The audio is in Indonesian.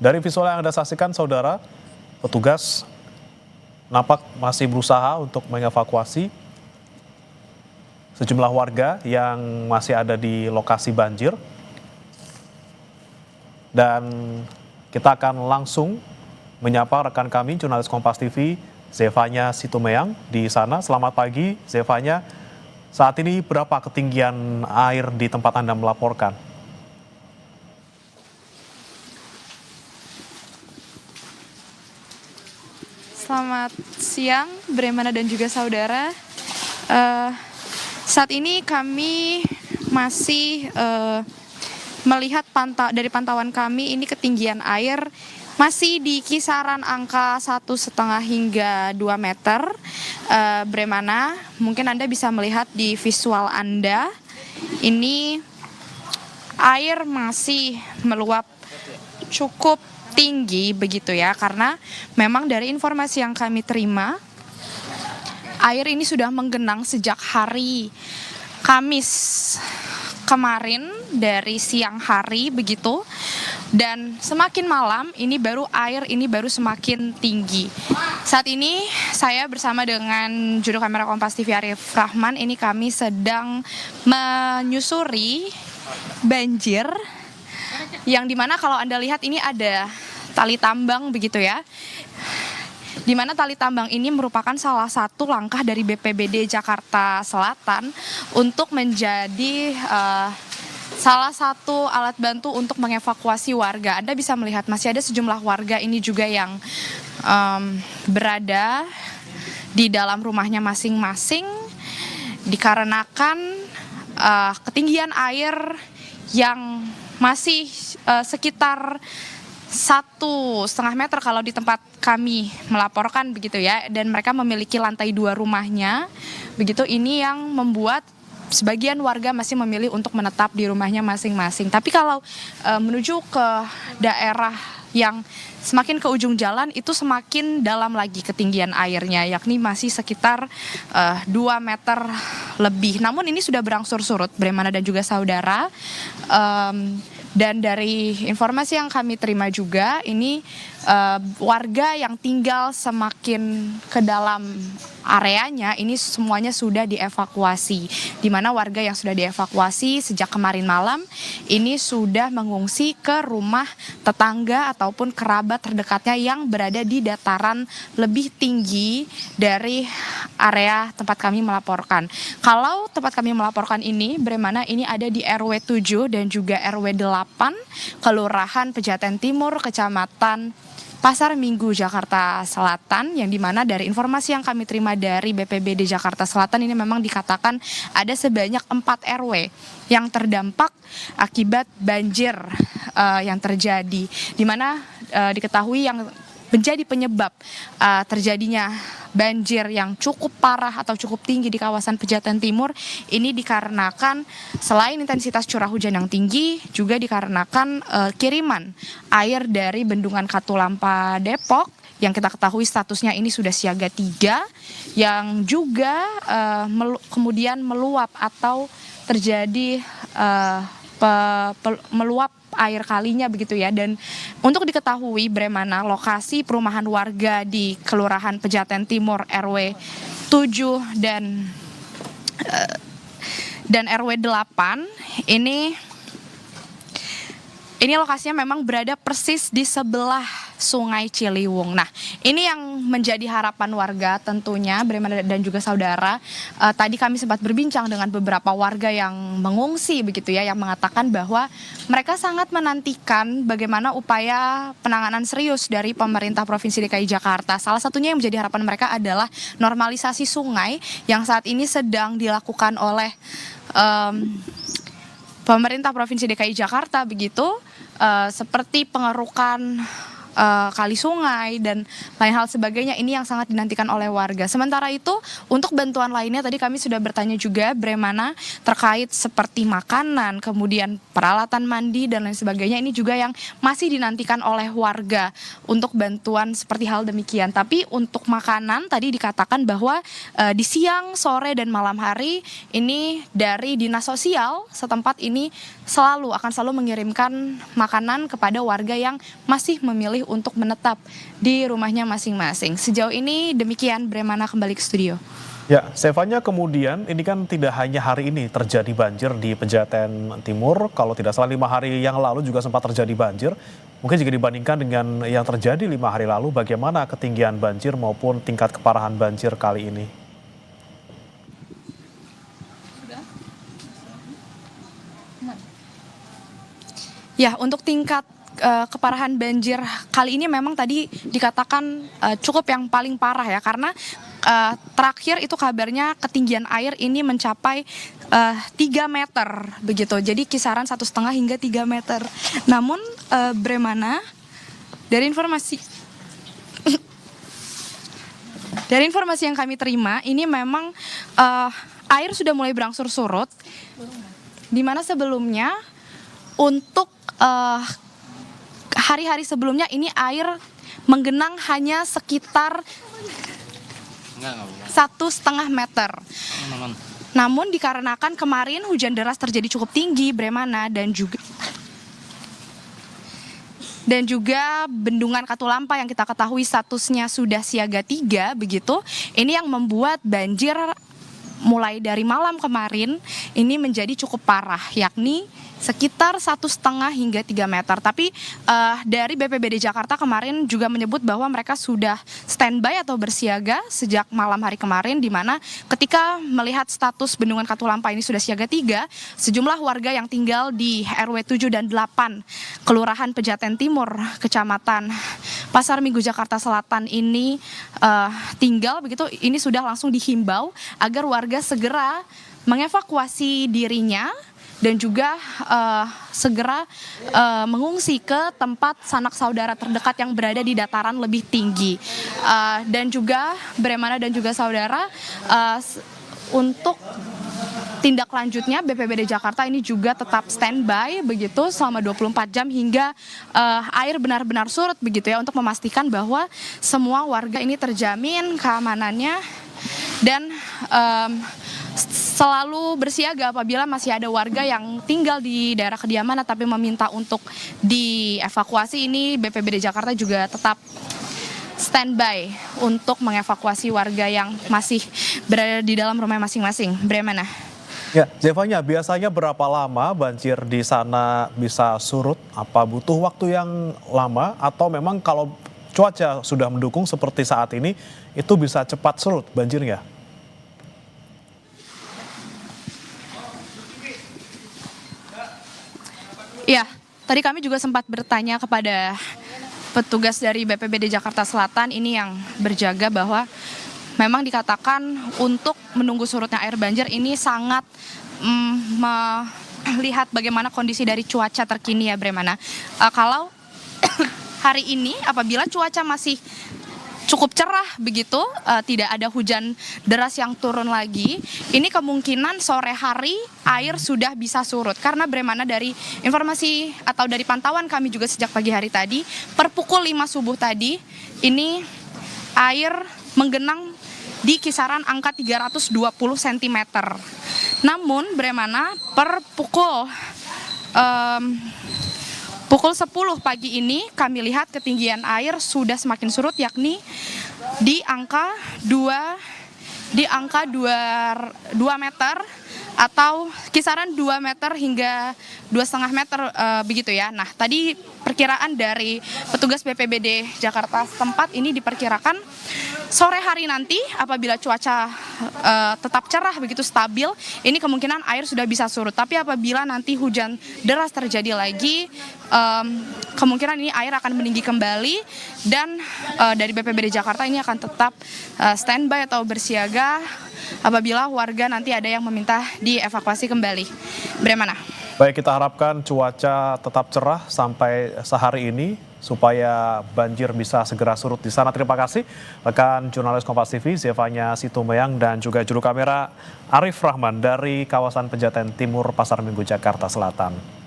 Dari visual yang Anda saksikan, saudara, petugas nampak masih berusaha untuk mengevakuasi sejumlah warga yang masih ada di lokasi banjir. Dan kita akan langsung menyapa rekan kami, jurnalis Kompas TV, Zevanya Situmeang di sana. Selamat pagi, Zevanya. Saat ini berapa ketinggian air di tempat Anda melaporkan? Selamat siang, Bremana dan juga saudara. Saat ini kami masih melihat dari pantauan kami ini ketinggian air masih di kisaran angka 1,5 hingga 2 meter. Bremana, mungkin Anda bisa melihat di visual Anda, ini air masih meluap cukup tinggi begitu ya, karena memang dari informasi yang kami terima, air ini sudah menggenang sejak hari Kamis kemarin dari siang hari begitu, dan semakin malam air ini baru semakin tinggi. Saat ini saya bersama dengan juru kamera Kompas TV Arif Rahman, ini kami sedang menyusuri banjir yang dimana kalau Anda lihat ini ada tali tambang begitu ya, dimana tali tambang ini merupakan salah satu langkah dari BPBD Jakarta Selatan untuk menjadi salah satu alat bantu untuk mengevakuasi warga. Anda bisa melihat masih ada sejumlah warga ini juga yang berada di dalam rumahnya masing-masing dikarenakan ketinggian air yang masih sekitar 1,5 meter kalau di tempat kami melaporkan begitu ya, dan mereka memiliki lantai 2 rumahnya begitu. Ini yang membuat sebagian warga masih memilih untuk menetap di rumahnya masing-masing. Tapi kalau menuju ke daerah yang semakin ke ujung jalan itu semakin dalam lagi ketinggian airnya, yakni masih sekitar 2 meter lebih. Namun ini sudah berangsur surut, Bremana dan juga saudara. Dan dari informasi yang kami terima juga, ini warga yang tinggal semakin ke dalam areanya ini semuanya sudah dievakuasi, di mana warga yang sudah dievakuasi sejak kemarin malam ini sudah mengungsi ke rumah tetangga ataupun kerabat terdekatnya yang berada di dataran lebih tinggi dari area tempat kami melaporkan. Kalau tempat kami melaporkan ini, Bremana, ini ada di RW 7 dan juga RW 8, Kelurahan Pejaten Timur, Kecamatan Pasar Minggu, Jakarta Selatan, yang dimana dari informasi yang kami terima dari BPBD Jakarta Selatan ini memang dikatakan ada sebanyak 4 RW yang terdampak akibat banjir yang terjadi, dimana diketahui yang menjadi penyebab terjadinya banjir yang cukup parah atau cukup tinggi di kawasan Pejaten Timur ini dikarenakan selain intensitas curah hujan yang tinggi, juga dikarenakan kiriman air dari Bendungan Katulampa Depok yang kita ketahui statusnya ini sudah siaga 3, yang juga kemudian meluap atau terjadi meluap air kalinya begitu ya. Dan untuk diketahui, Bremana, lokasi perumahan warga di Kelurahan Pejaten Timur RW 7 dan RW 8 ini lokasinya memang berada persis di sebelah Sungai Ciliwung. Nah, ini yang menjadi harapan warga tentunya, Bremana dan juga saudara. Tadi kami sempat berbincang dengan beberapa warga yang mengungsi begitu ya, yang mengatakan bahwa mereka sangat menantikan bagaimana upaya penanganan serius dari pemerintah Provinsi DKI Jakarta. Salah satunya yang menjadi harapan mereka adalah normalisasi sungai yang saat ini sedang dilakukan oleh pemerintah Provinsi DKI Jakarta begitu, seperti pengerukan kali sungai dan lain hal sebagainya, ini yang sangat dinantikan oleh warga. Sementara itu untuk bantuan lainnya tadi kami sudah bertanya juga Bremana terkait seperti makanan, kemudian peralatan mandi dan lain sebagainya, ini juga yang masih dinantikan oleh warga untuk bantuan seperti hal demikian. Tapi untuk makanan tadi dikatakan bahwa di siang, sore dan malam hari ini dari Dinas Sosial setempat ini akan selalu mengirimkan makanan kepada warga yang masih memilih untuk menetap di rumahnya masing-masing. Sejauh ini demikian, Bremana kembali ke studio. Ya, Zevanya, kemudian ini kan tidak hanya hari ini terjadi banjir di Pejaten Timur, kalau tidak salah 5 hari yang lalu juga sempat terjadi banjir. Mungkin jika dibandingkan dengan yang terjadi 5 hari lalu, bagaimana ketinggian banjir maupun tingkat keparahan banjir kali ini? Ya, untuk tingkat keparahan banjir kali ini memang tadi dikatakan cukup yang paling parah ya, karena terakhir itu kabarnya ketinggian air ini mencapai 3 meter begitu. Jadi kisaran 1,5 hingga 3 meter. Namun Bremana dari informasi yang kami terima ini memang air sudah mulai berangsur surut, di mana sebelumnya untuk hari-hari sebelumnya ini air menggenang hanya sekitar 1,5 meter. Namun dikarenakan kemarin hujan deras terjadi cukup tinggi Bremana dan juga bendungan Katulampa yang kita ketahui statusnya sudah siaga 3 begitu. Ini yang membuat banjir mulai dari malam kemarin ini menjadi cukup parah, yakni sekitar 1,5 hingga 3 meter. Tapi dari BPBD Jakarta kemarin juga menyebut bahwa mereka sudah standby atau bersiaga sejak malam hari kemarin, di mana ketika melihat status bendungan Katulampa ini sudah siaga 3, sejumlah warga yang tinggal di RW 7 dan 8 Kelurahan Pejaten Timur, Kecamatan Pasar Minggu, Jakarta Selatan ini tinggal begitu, ini sudah langsung dihimbau agar warga segera mengevakuasi dirinya dan juga segera mengungsi ke tempat sanak saudara terdekat yang berada di dataran lebih tinggi. Dan juga Bremana dan juga saudara, untuk tindak lanjutnya BPBD Jakarta ini juga tetap standby begitu selama 24 jam hingga air benar-benar surut begitu ya, untuk memastikan bahwa semua warga ini terjamin keamanannya dan selalu bersiaga apabila masih ada warga yang tinggal di daerah kediaman tapi meminta untuk dievakuasi. Ini BPBD Jakarta juga tetap standby untuk mengevakuasi warga yang masih berada di dalam rumah masing-masing. Bremana. Ya, Zevanya, biasanya berapa lama banjir di sana bisa surut? Apa butuh waktu yang lama atau memang kalau cuaca sudah mendukung seperti saat ini itu bisa cepat surut banjirnya? Ya, tadi kami juga sempat bertanya kepada petugas dari BPBD Jakarta Selatan ini yang berjaga bahwa memang dikatakan untuk menunggu surutnya air banjir ini sangat melihat bagaimana kondisi dari cuaca terkini ya Bremana. Kalau hari ini apabila cuaca masih cukup cerah begitu, tidak ada hujan deras yang turun lagi, ini kemungkinan sore hari air sudah bisa surut. Karena Bremana dari informasi atau dari pantauan kami juga sejak pagi hari tadi, per pukul 5 subuh tadi, ini air menggenang di kisaran angka 320 cm. Namun Bremana per pukul 10 pagi ini kami lihat ketinggian air sudah semakin surut, yakni di angka 2 meter atau kisaran 2 meter hingga 2,5 meter begitu ya. Nah, tadi perkiraan dari petugas BPBD Jakarta setempat ini diperkirakan sore hari nanti apabila cuaca tetap cerah begitu stabil, ini kemungkinan air sudah bisa surut. Tapi apabila nanti hujan deras terjadi lagi, kemungkinan ini air akan meninggi kembali dan dari BPBD Jakarta ini akan tetap standby atau bersiaga apabila warga nanti ada yang meminta dievakuasi kembali. Bremana. Baik, kita harapkan cuaca tetap cerah sampai sehari ini supaya banjir bisa segera surut di sana. Terima kasih rekan jurnalis Kompas TV Zevanya Situmeyang dan juga juru kamera Arif Rahman dari kawasan Pejaten Timur Pasar Minggu Jakarta Selatan.